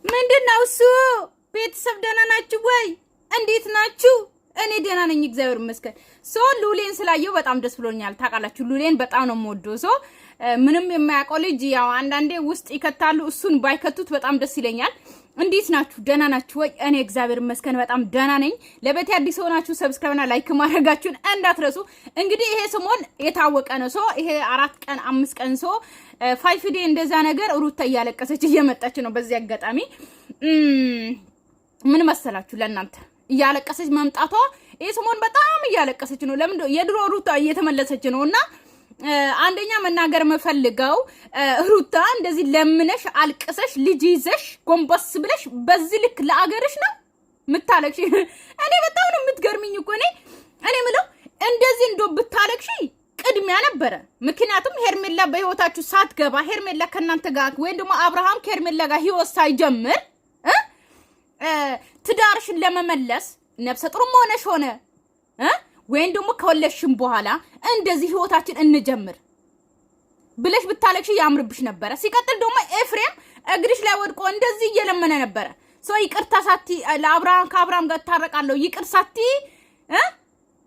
ምንድነው እሱ? ቤተሰብ ደህና ናችሁ ወይ? እንዴት ናችሁ? እኔ ደህና ነኝ እግዚአብሔር ይመስገን። ሉሌን ስላየው በጣም ደስ ብሎኛል። ታውቃላችሁ ሉሌን በጣም ነው የምወደው። ምንም የማያውቀው ልጅ ያው አንዳንዴ ውስጥ ይከታሉ፣ እሱን ባይከቱት በጣም ደስ ይለኛል። እንዴት ናችሁ? ደህና ናችሁ ወይ? እኔ እግዚአብሔር ይመስገን በጣም ደህና ነኝ። ለቤት አዲስ ሆናችሁ ሰብስክራይብና ላይክ ማድረጋችሁን እንዳትረሱ። እንግዲህ ይሄ ሰሞን የታወቀ ነው። ይሄ 4 ቀን 5 ቀን 5 ዴይ እንደዛ ነገር ሩታ እያለቀሰች እየመጣች ነው። በዚህ አጋጣሚ ምን መሰላችሁ ለእናንተ እያለቀሰች መምጣቷ ይሄ ሰሞን በጣም እያለቀሰች ነው። ለምን የድሮ ሩታ እየተመለሰች ነውና አንደኛ መናገር መፈልገው ሩታ እንደዚህ ለምነሽ አልቀሰሽ ልጅ ይዘሽ ጎንበስ ብለሽ በዚህ ልክ ለአገርሽ ነው ምታለቅሽ። እኔ በጣም ነው የምትገርሚኝ እኮ እኔ ምለው እንደዚህ እንዶ ብታለቅሽ ቅድሚያ ነበረ። ምክንያቱም ሄርሜላ በህይወታችሁ ሳትገባ ሄርሜላ ከናንተ ጋር ወይ ደግሞ አብርሃም ከሄርሜላ ጋር ህይወት ሳይጀምር ትዳርሽን ለመመለስ ነፍሰ ጥሩም ሆነ ወይን ደግሞ ከወለሽም በኋላ እንደዚህ ህይወታችን እንጀምር ብለሽ ብታለቅሽ ያምርብሽ ነበረ። ሲቀጥል ደግሞ ኤፍሬም እግርሽ ላይ ወድቆ እንደዚህ እየለመነ ነበረ። ይቅርታ ሳቲ ለአብርሃም ከአብርሃም ጋር ታረቃለሁ ይቅር ሳቲ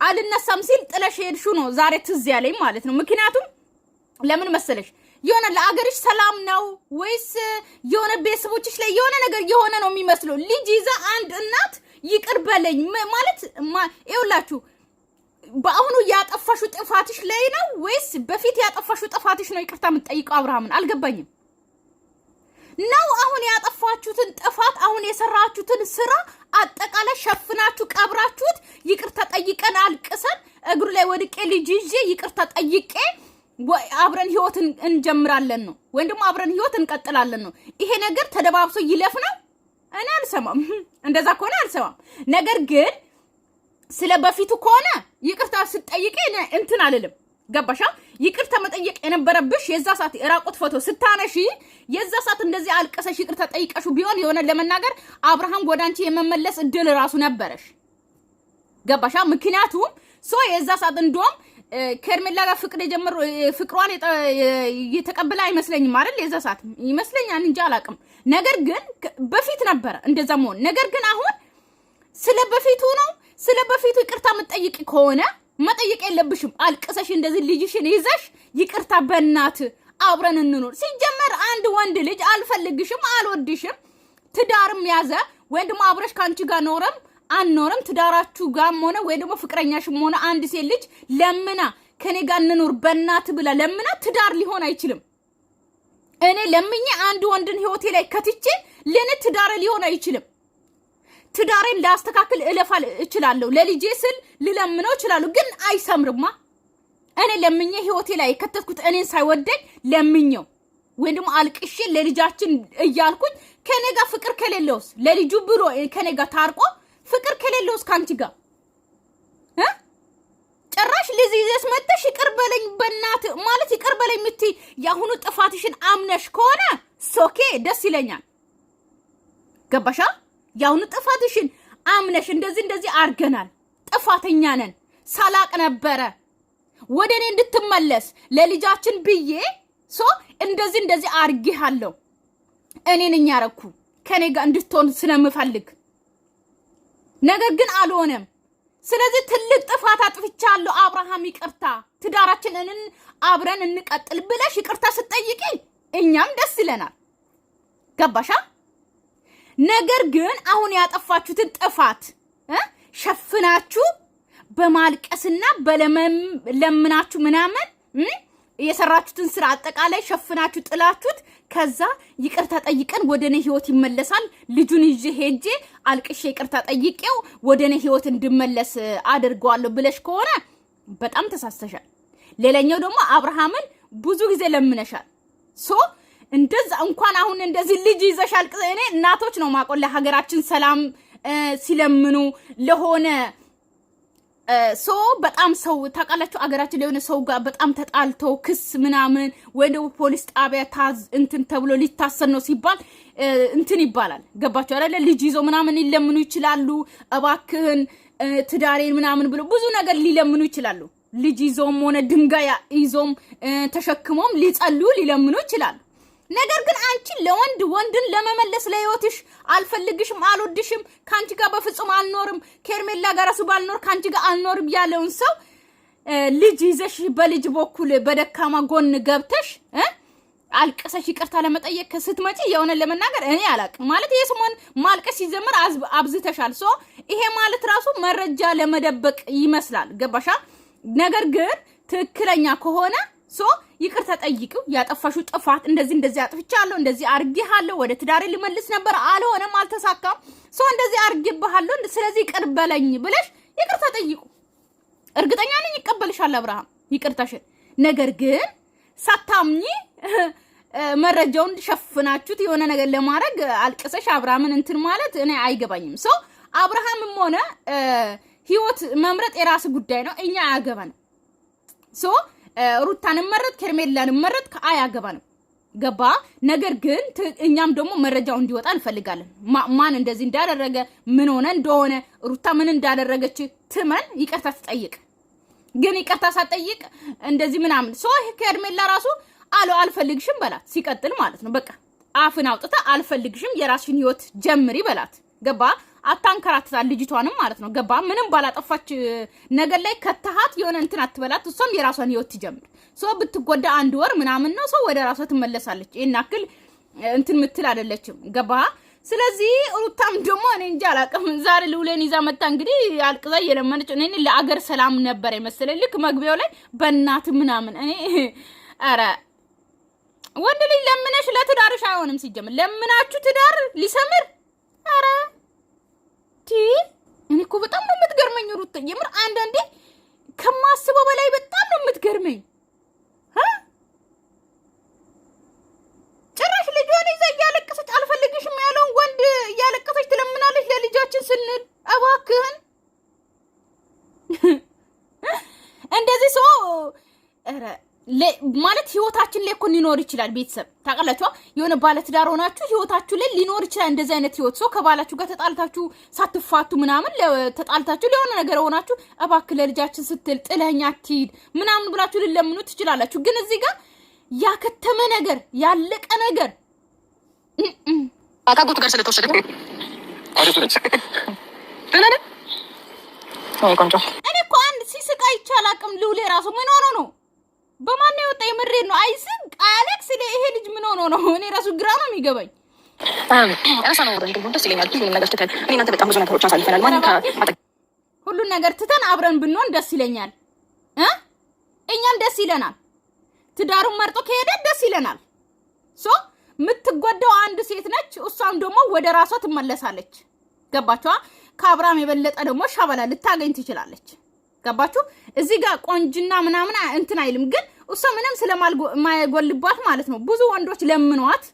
አልነሳም ሲል ጥለሽ ሄድሹ ነው ዛሬ ትዝ ያለኝ ማለት ነው። ምክንያቱም ለምን መሰለሽ የሆነ ለአገርሽ ሰላም ነው ወይስ የሆነ ቤተሰቦችሽ ላይ የሆነ ነገር የሆነ ነው የሚመስለው። ልጅ ይዛ አንድ እናት ይቅር በለኝ ማለት ይውላችሁ በአሁኑ ያጠፋሹ ጥፋትሽ ላይ ነው ወይስ በፊት ያጠፋሹ ጥፋትሽ ነው ይቅርታ የምትጠይቀው አብርሃምን? አልገባኝም ነው። አሁን ያጠፋችሁትን ጥፋት አሁን የሰራችሁትን ስራ አጠቃላይ ሸፍናችሁ ቀብራችሁት ይቅርታ ጠይቀን አልቅሰን እግሩ ላይ ወድቄ ልጅ ይዤ ይቅርታ ጠይቄ አብረን ህይወት እንጀምራለን ነው ወይም ደግሞ አብረን ህይወት እንቀጥላለን ነው። ይሄ ነገር ተደባብሶ ይለፍ ነው። እኔ አልሰማም፣ እንደዛ ከሆነ አልሰማም። ነገር ግን ስለ በፊቱ ከሆነ ይቅርታ ስትጠይቂ እንትን አልልም። ገባሻ? ይቅርታ መጠየቅ የነበረብሽ የዛ ሰዓት ራቁት ፎቶ ስታነሺ የዛ ሰዓት እንደዚህ አልቀሰሽ ይቅርታ ጠይቀሹ ቢሆን የሆነ ለመናገር አብርሃም ጎዳንቺ የመመለስ እድል ራሱ ነበረሽ። ገባሻ? ምክንያቱም የዛ ሰዓት እንደውም ከርሜላ ጋር ፍቅር የጀመሩ ፍቅሯን የተቀበለ አይመስለኝም አይደል? የዛ ሰዓት ይመስለኛል እንጂ አላቅም። ነገር ግን በፊት ነበረ እንደዛ መሆን። ነገር ግን አሁን ስለ በፊቱ ነው። ስለ በፊቱ ይቅርታ መጠየቅ ከሆነ መጠየቅ የለብሽም። አልቅሰሽ እንደዚህ ልጅሽን ይዘሽ ይቅርታ በእናት አብረን እንኖር። ሲጀመር አንድ ወንድ ልጅ አልፈልግሽም አልወድሽም ትዳርም ያዘ ወይ ደግሞ አብረሽ ካንቺ ጋር ኖረም አንኖርም ትዳራችሁ ጋርም ሆነ ወይ ደግሞ ፍቅረኛሽም ሆነ አንድ ሴት ልጅ ለምና ከኔ ጋር እንኖር በእናት ብላ ለምና ትዳር ሊሆን አይችልም። እኔ ለምኜ አንድ ወንድን ህይወቴ ላይ ከትቼ ለኔ ትዳር ሊሆን አይችልም። ትዳሬን ላስተካክል እለፋል እችላለሁ፣ ለልጄ ስል ልለምነው እችላለሁ። ግን አይሰምርማ። እኔ ለምኜ ህይወቴ ላይ ከተትኩት እኔን ሳይወደኝ ለምኜው ወይ ደግሞ አልቅሼ ለልጃችን እያልኩኝ ከኔ ጋር ፍቅር ከሌለውስ ለልጁ ብሎ ከኔ ጋር ታርቆ ፍቅር ከሌለውስ ካንቺ ጋር ጭራሽ ለዚህስ መጥተሽ ይቅር በለኝ በእናት ማለት ይቅር በለኝ ምትይ ያሁኑ ጥፋትሽን አምነሽ ከሆነ ሶኬ ደስ ይለኛል። ገባሻ? ያሁኑ ጥፋትሽን አምነሽ እንደዚህ አርገናል ጥፋተኛ ነን ሳላቅ ነበረ ወደኔ እንድትመለስ ለልጃችን ብዬ እንደዚህ አርጌሃለሁ እኔ ነኝ ያረኩ ከኔ ጋር እንድትሆን ስለምፈልግ ነገር ግን አልሆነም። ስለዚህ ትልቅ ጥፋት አጥፍቻለሁ አብርሃም ይቅርታ ትዳራችንን አብረን እንቀጥል ብለሽ ይቅርታ ስትጠይቂ እኛም ደስ ይለናል። ገባሻ? ነገር ግን አሁን ያጠፋችሁትን ጥፋት ሸፍናችሁ በማልቀስና በለምናችሁ ምናምን የሰራችሁትን ስራ አጠቃላይ ሸፍናችሁ ጥላችሁት ከዛ ይቅርታ ጠይቀን ወደኔ ህይወት ይመለሳል ልጁን ይዤ ሄጄ አልቅሼ ይቅርታ ጠይቄው ወደኔ ህይወት እንድመለስ አድርጓለሁ ብለሽ ከሆነ በጣም ተሳስተሻል። ሌላኛው ደግሞ አብርሃምን ብዙ ጊዜ ለምነሻል። እንደዛ እንኳን አሁን እንደዚህ ልጅ ይዘሻል። እኔ እናቶች ነው ማቆለ ሀገራችን ሰላም ሲለምኑ ለሆነ በጣም ሰው ታውቃላችሁ አገራችን ለሆነ ሰው ጋር በጣም ተጣልተው ክስ ምናምን ወይ ደግሞ ፖሊስ ጣቢያ እንትን ተብሎ ሊታሰር ነው ሲባል እንትን ይባላል። ገባችሁ አይደለ? ልጅ ይዘው ምናምን ሊለምኑ ይችላሉ። እባክህን ትዳሬን ምናምን ብሎ ብዙ ነገር ሊለምኑ ይችላሉ። ልጅ ይዘውም ሆነ ድንጋይ ይዘውም ተሸክሞም ሊጸልዩ ሊለምኑ ይችላሉ። ነገር ግን አንቺ ወንድን ለመመለስ ለህይወትሽ አልፈልግሽም አልወድሽም ካንቺ ጋር በፍጹም አልኖርም ከርሜላ ጋር ራሱ ባልኖር ካንቺ ጋር አልኖርም ያለውን ሰው ልጅ ይዘሽ በልጅ በኩል በደካማ ጎን ገብተሽ አልቀሰሽ ይቅርታ ለመጠየቅ ስትመጪ የሆነ ለመናገር እኔ አላቅም ማለት የሰሞን ማልቀስ ሲጀምር አብዝተሻል ሶ ይሄ ማለት ራሱ መረጃ ለመደበቅ ይመስላል ገባሻ ነገር ግን ትክክለኛ ከሆነ ሶ ይቅርታ ጠይቂው ያጠፋሹ ጥፋት እንደዚህ አጥፍቻለሁ እንደዚህ አርጌሃለሁ ወደ ትዳሬ ልመልስ ነበር አልሆነም አልተሳካም ሶ እንደዚህ አርጌብሃለሁ ስለዚህ ይቅርበለኝ ብለሽ ይቅርታ ጠይቁ እርግጠኛ ነኝ ይቀበልሻል አብርሃም ይቅርታሽን ነገር ግን ሳታምኚ መረጃውን ሸፍናችሁት የሆነ ነገር ለማድረግ አልቀሰሽ አብርሃምን እንትን ማለት እኔ አይገባኝም ሶ አብርሃምም ሆነ ህይወት መምረጥ የራስ ጉዳይ ነው እኛ አያገባንም ሶ ሩታን መረጥ ከርሜላን መረጥ ከአያገባንም ገባ ነገር ግን እኛም ደግሞ መረጃው እንዲወጣ እንፈልጋለን ማን እንደዚህ እንዳደረገ ምን ሆነ እንደሆነ ሩታ ምን እንዳደረገች ትመን ይቅርታ ትጠይቅ ግን ይቅርታ ሳትጠይቅ እንደዚህ ምናምን ሶ ከርሜላ ራሱ አልፈልግሽም በላት ሲቀጥል ማለት ነው በቃ አፍን አውጥታ አልፈልግሽም የራስሽን ህይወት ጀምሪ በላት ገባ አታንከራትታል ልጅቷንም ማለት ነው ገባ ምንም ባላጠፋች ነገር ላይ ከተሃት የሆነ እንትን አትበላት እሷም የራሷን ህይወት ትጀምር ሶ ብትጎዳ አንድ ወር ምናምን ነው ሶ ወደ ራሷ ትመለሳለች እናክል እንትን ምትል አይደለችም ገባ ስለዚህ ሩታም ደግሞ እኔ እንጃ አላቀም ዛሬ ልውለን ይዛ መጣ እንግዲህ አልቅዛ የለመነች እኔ ለአገር ሰላም ነበር የመሰለኝ ልክ መግቢያው ላይ በእናት ምናምን እኔ አረ ወንድ ልጅ ለምነሽ ለትዳርሽ አይሆንም ሲጀምር ለምናችሁ ትዳር ሊሰምር አረ እኔ እኮ በጣም ነው የምትገርመኝ ሩታ የምር አንዳንዴ ከማስበው በላይ በጣም ነው የምትገርመኝ ጭራሽ ልጇን ይዛ እያለቀሰች አልፈልግሽም ያለውን ወንድ እያለቀሰች ትለምናለች ለልጃችን ስንል እባክህን እንደዚህ ሰው ማለት ህይወታችን ላይ እኮ ሊኖር ይችላል ቤተሰብ ታቀላችሁ የሆነ ባለ ትዳር ሆናችሁ ህይወታችሁ ላይ ሊኖር ይችላል እንደዚህ አይነት ህይወት ሰው ከባላችሁ ጋር ተጣልታችሁ ሳትፋቱ ምናምን ተጣልታችሁ ለሆነ ነገር ሆናችሁ እባክህ ለልጃችን ስትል ጥለኛ አትሂድ ምናምን ብላችሁ ልለምኑ ትችላላችሁ ግን እዚህ ጋር ያከተመ ነገር ያለቀ ነገር አታጎቱ ጋር ስለተወሰደ እኔ እኮ አንድ ሲስቃ ይቻላልም ልውሌ ራሱ ምን ሆኖ ነው በማን ነው የወጣ የምሬድ ነው አይስቅ አሌክስ ይሄ ልጅ ምን ሆኖ ነው እኔ ራሱ ግራ ነው የሚገባኝ አሳናው ወንድ ደስ ይለኛል ሁሉ ነገር ትተን እኔ እናንተ በጣም ብዙ ነገሮች አሳልፈናል ማለት ሁሉ ነገር ትተን አብረን ብንሆን ደስ ይለኛል እኛም ደስ ይለናል ትዳሩን መርጦ ከሄደ ደስ ይለናል ሶ ምትጎዳው አንድ ሴት ነች እሷም ደግሞ ወደ ራሷ ትመለሳለች ገባችሁ ከአብርሃም የበለጠ ደግሞ ሻበላ ልታገኝ ትችላለች ገባችሁ እዚህ ጋር ቆንጅና ምናምን እንትን አይልም ግን እሷ ምንም ስለማይጎልባት ማለት ነው ብዙ ወንዶች ለምኗት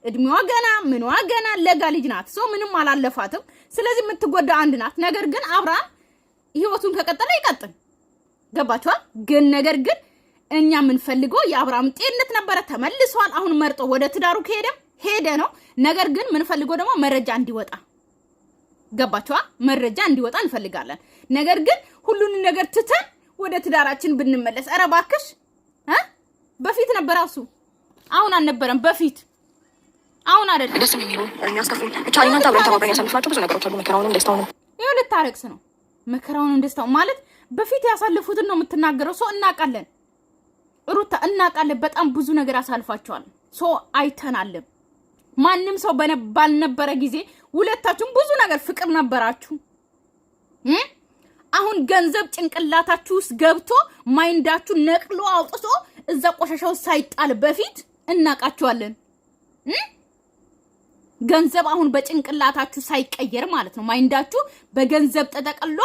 እድሜዋ ገና ለጋ ልጅ ናት ሶ ምንም አላለፋትም ስለዚህ የምትጎዳ አንድ ናት ነገር ግን አብርሃም ህይወቱን ከቀጠለ ይቀጥል ገባችሁ ግን ነገር ግን እኛ ምን ፈልገው የአብርሃም ጤንነት ነበር ተመልሷል አሁን መርጦ ወደ ትዳሩ ሄደ ነው ነገር ግን ምን ፈልገው ደግሞ መረጃ እንዲወጣ ገባችሁ መረጃ እንዲወጣ እንፈልጋለን ነገር ግን ሁሉን ነገር ትተን ወደ ትዳራችን ብንመለስ አረባክሽ በፊት ነበር እሱ አሁን አልነበረም በፊት አሁን አይደለም ደስ የሚሉ የሚያስከፉ ብቻ እናንተ አብረን ተባብረን ያሳልፍናቸው ብዙ ነገሮች አሉ መከራውንም ደስታውንም ይኸው ልታረክስ ነው መከራውንም ደስታው ማለት በፊት ያሳልፉትን ነው የምትናገረው ሰው እናቃለን ሩታ እናቃለን በጣም ብዙ ነገር አሳልፋቸዋል ሶ አይተናል ማንንም ሰው ባልነበረ ጊዜ ሁለታችሁም ብዙ ነገር ፍቅር ነበራችሁ አሁን ገንዘብ ጭንቅላታችሁ ውስጥ ገብቶ ማይንዳችሁ ነቅሎ አውጥቶ እዛ ቆሻሻው ሳይጣል በፊት እናቃችኋለን ገንዘብ አሁን በጭንቅላታችሁ ሳይቀየር ማለት ነው ማይንዳችሁ በገንዘብ ተጠቅሎ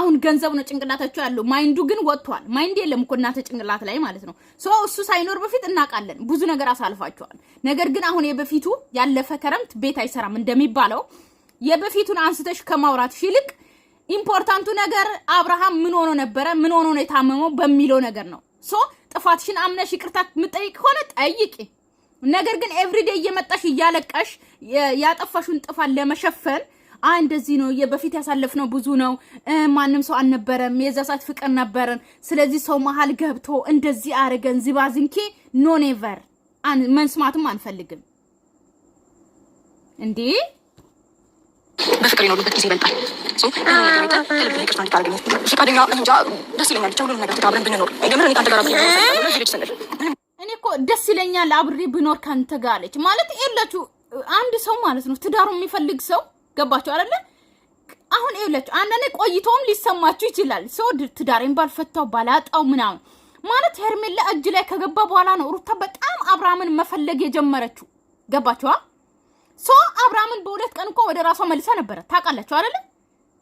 አሁን ገንዘብ ነው ጭንቅላታችሁ ያለው ማይንዱ ግን ወጥቷል ማይንድ የለም እኮ እናንተ ጭንቅላት ላይ ማለት ነው ሶ እሱ ሳይኖር በፊት እናቃለን ብዙ ነገር አሳልፋችኋል ነገር ግን አሁን የበፊቱ ያለፈ ከረምት ቤት አይሰራም እንደሚባለው የበፊቱን አንስተሽ ከማውራት ይልቅ ኢምፖርታንቱ ነገር አብርሃም ምን ሆኖ ነበር ምን ሆኖ ነው የታመመው በሚለው ነገር ነው ሶ ጥፋትሽን አምነሽ ይቅርታ ምጠይቅ ሆነ ጠይቂ ነገር ግን ኤቭሪዴይ እየመጣሽ እያለቀሽ ያጠፋሽውን ጥፋት ለመሸፈን እንደዚህ ነው የበፊት ያሳለፍነው ብዙ ነው ማንንም ሰው አልነበረም የዛሳት ፍቅር ነበርን ስለዚህ ሰው መሃል ገብቶ እንደዚህ አረገን ዝባዝንኬ ኖ ኔቨር መንስማትም አንፈልግም እንዴ በፍቅር የኖሩበት ጊዜ ይበልጣል። ከልብ ይቅርታ እንድታደርግልኝ ፈቃደኛ እንጃ ደስ ይለኛል። ሁሉንም ነገር ተባብረን ብንኖር የምር እኔ ከአንተ ጋር እኔ እኮ ደስ ይለኛል አብሬ ብኖር ከአንተ ጋር አለች ማለት የላችሁ አንድ ሰው ማለት ነው ትዳሩ የሚፈልግ ሰው ገባችሁ አይደለ? አሁን ይኸውላችሁ አንዳንዴ ቆይቶም ሊሰማችሁ ይችላል። ሰው ትዳሬን ባልፈታው ባላጣው ምናምን ማለት ሄርሜላ እጅ ላይ ከገባ በኋላ ነው ሩታ በጣም አብርሃምን መፈለግ የጀመረችው ገባችኋ? ሶ አብርሃምን በሁለት ቀን እንኳን ወደ ራሷ መልሳ ነበር ታውቃላችሁ አይደለ?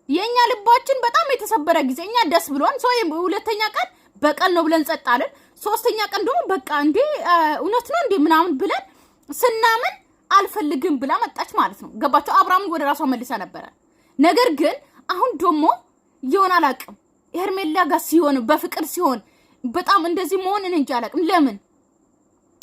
የኛ ልባችን በጣም የተሰበረ ጊዜ እኛ ደስ ብሎን ሶ ሁለተኛ ቀን በቀል ነው ብለን ጸጣለን። ሶስተኛ ቀን ደግሞ በቃ እንዴ እውነት ነው እንዴ ምናምን ብለን ስናምን አልፈልግም ብላ መጣች ማለት ነው ገባችሁ? አብርሃምን ወደ ራሷ መልሳ ነበር። ነገር ግን አሁን ደግሞ ይሆናል አላቅም ሄርሜላ ጋር ሲሆን በፍቅር ሲሆን በጣም እንደዚህ መሆን እንጂ አላቅም። ለምን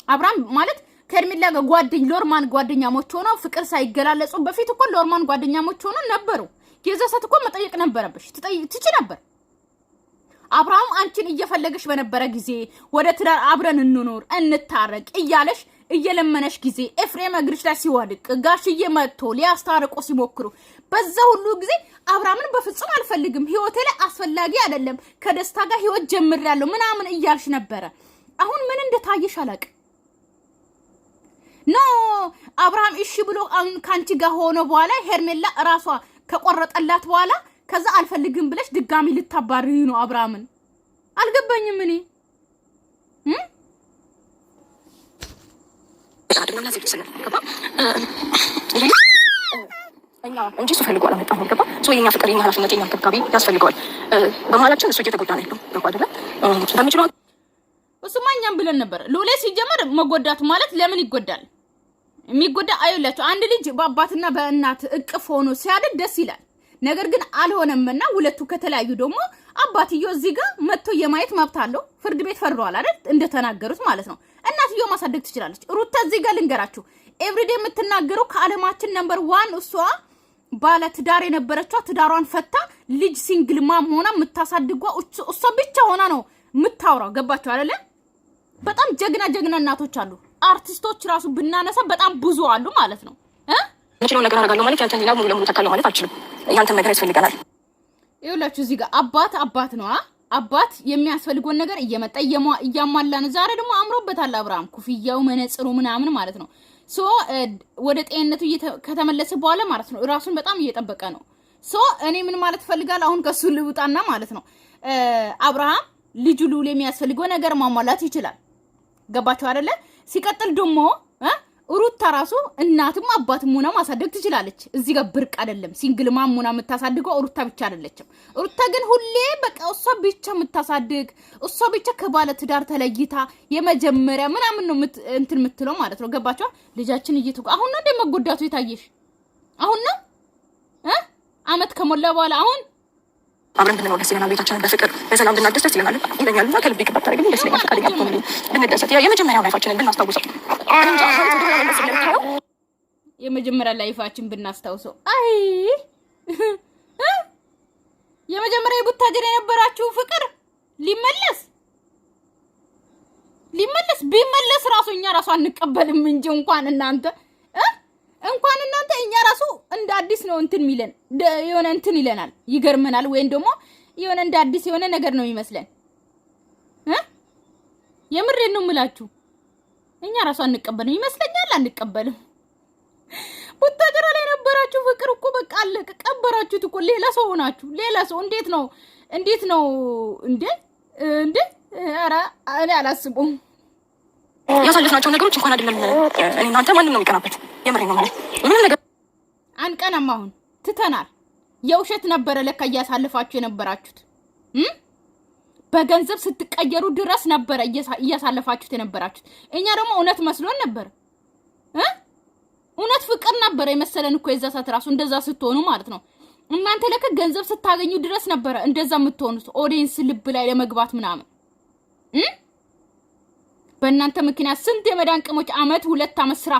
አብርሃም ማለት ከሄርሜላ ጋር ሎርማን ጓደኛሞች ሆነው ፍቅር ሳይገላለጹ በፊት እኮ ሎርማን ጓደኛሞች ሆነው ነበሩ። የዛ ሰዓት እኮ መጠየቅ ነበረብሽ ትቺ ነበር። አብርሃም አንቺን እየፈለገሽ በነበረ ጊዜ ወደ ትዳር አብረን እንኖር እንታረቅ እያለሽ እየለመነሽ ጊዜ ኤፍሬም እግርሽ ላይ ሲወድቅ ጋሽዬ መጥቶ ሊያስታርቁ ሲሞክሩ በዛ ሁሉ ጊዜ አብርሃምን በፍጹም አልፈልግም ህይወቴ ላይ አስፈላጊ አይደለም ከደስታ ጋር ህይወት ጀምራለሁ ምናምን እያልሽ ነበረ። አሁን ምን እንደታየሽ አላቅም። ኖ አብርሃም እሺ ብሎ ካንቺ ጋር ሆኖ በኋላ ሄርሜላ ራሷ ከቆረጠላት በኋላ ከዛ አልፈልግም ብለሽ ድጋሚ ልታባሪው ነው አብርሃምን። አልገባኝም እኔ አይደለም ለዚህ ልጅ ስለገባ እኛ እንጂ እሱ ፈልጎ አላመጣም ገባ። ሶ የኛ ፍቅር የኛ ኃላፊነት የኛ እንክብካቤ ያስፈልገዋል። በመሀላችን እሱ እየተጎዳ ነው ያለው ገባ አይደለ? ስለሚችለው እሱማ እኛም ብለን ነበር። ሎሌ ሲጀመር መጎዳቱ ማለት ለምን ይጎዳል? የሚጎዳ አይላችሁ አንድ ልጅ በአባትና በእናት እቅፍ ሆኖ ሲያድግ ደስ ይላል። ነገር ግን አልሆነምና ሁለቱ ከተለያዩ ደግሞ አባትዮ እዚህ ጋር መጥቶ የማየት መብት አለው። ፍርድ ቤት ፈርዷል አይደል? እንደተናገሩት ማለት ነው። እናትዮ ማሳደግ ትችላለች። ሩታ እዚህ ጋር ልንገራችሁ ኤቭሪዴ የምትናገረው ከዓለማችን ነምበር 1 እሷ ባለ ትዳር የነበረችው ትዳሯን ፈታ ልጅ ሲንግል ማም ሆና የምታሳድጓ እሷ ብቻ ሆና ነው የምታወራው። ገባችሁ አይደለ? በጣም ጀግና እናቶች አሉ። አርቲስቶች ራሱ ብናነሳ በጣም ብዙ አሉ ማለት ነው። ምንችለው ነገር አደርጋለሁ ማለት ያንተን ሌላ ሙሉ ለሙሉ ተካለው ማለት አልችልም። ያንተን ነገር ያስፈልጋል። ይኸውላችሁ እዚህ ጋር አባት ነው አባት የሚያስፈልገውን ነገር እየመጣ እያሟላን ዛሬ ደግሞ አምሮበታል አብርሃም ኩፍያው መነጽሩ ምናምን ማለት ነው። ሶ ወደ ጤንነቱ ከተመለሰ በኋላ ማለት ነው ራሱን በጣም እየጠበቀ ነው። ሶ እኔ ምን ማለት ፈልጋለሁ አሁን ከሱ ልውጣና ማለት ነው አብርሃም ልጁ ሉል የሚያስፈልገው ነገር ማሟላት ይችላል። ገባችሁ አይደለ? ሲቀጥል ደግሞ ሩታ ራሱ እናትም አባትም ሆና ማሳደግ ትችላለች። እዚህ ጋር ብርቅ አይደለም። ሲንግል ማም ሆና የምታሳድገው ሩታ ብቻ አይደለችም። ሩታ ግን ሁሌ በቃ እሷ ብቻ የምታሳድግ እሷ ብቻ ከባለ ትዳር ተለይታ የመጀመሪያ ምናምን ነው እንትን የምትለው ማለት ነው። ገባችሁ? ልጃችን አሁን ነው እንደመጎዳቱ የታየሽ አሁን ነው አመት ከሞላ በኋላ አሁን አብረን ብንኖር ደስ ይለናል። ቤታችንን በፍቅር በሰላም ብናደስ ደስ ይለናል ይለኛልና ከልብ ይቅርታ አድርግልኝ። ደስ ይለኛል። ፈቃደኛ ብትሆንልኝ ብንደሰት የመጀመሪያው ላይፋችንን ብናስታውሰው የመጀመሪያ ላይፋችን ብናስታውሰው አይ የመጀመሪያ ቡታጀር የነበራችሁ ፍቅር ቢመለስ ራሱ እኛ ራሱ አንቀበልም እንጂ እንኳን እናንተ እኛ ራሱ እንደ አዲስ ነው እንትን ሚለን የሆነ እንትን ይለናል ይገርመናል። ወይን ደግሞ የሆነ እንደ አዲስ የሆነ ነገር ነው የሚመስለን። የምሬን ነው የምላችሁ እኛ ራሱ አንቀበልም ይመስለኛል። አንቀበልም። ቡታጀራ ላይ ነበራችሁ ፍቅር እኮ በቃ አለቀ። ቀበራችሁት እኮ ሌላ ሰው ሆናችሁ ሌላ ሰው። እንዴት ነው እንዴ ኧረ እኔ አላስቡም። ያሳለፍናቸው ነገሮች እንኳን አይደለም እኔ እናንተ ማንም ነው የሚቀናበት። የምሬን ነው ማለት ምንም ነገር አንቀናም። አሁን ትተናል። የውሸት ነበረ ለካ እያሳለፋችሁ የነበራችሁት። በገንዘብ ስትቀየሩ ድረስ ነበረ እያሳለፋችሁት የነበራችሁት። እኛ ደግሞ እውነት መስሎን ነበር። እውነት ፍቅር ነበረ የመሰለን እኮ የዛ ሰዓት ራሱ እንደዛ ስትሆኑ ማለት ነው። እናንተ ለካ ገንዘብ ስታገኙ ድረስ ነበረ እንደዛ የምትሆኑት ኦዲየንስ ልብ ላይ ለመግባት ምናምን። በእናንተ ምክንያት ስንት የመዳን ቅሞች አመት 2 አመት ስራ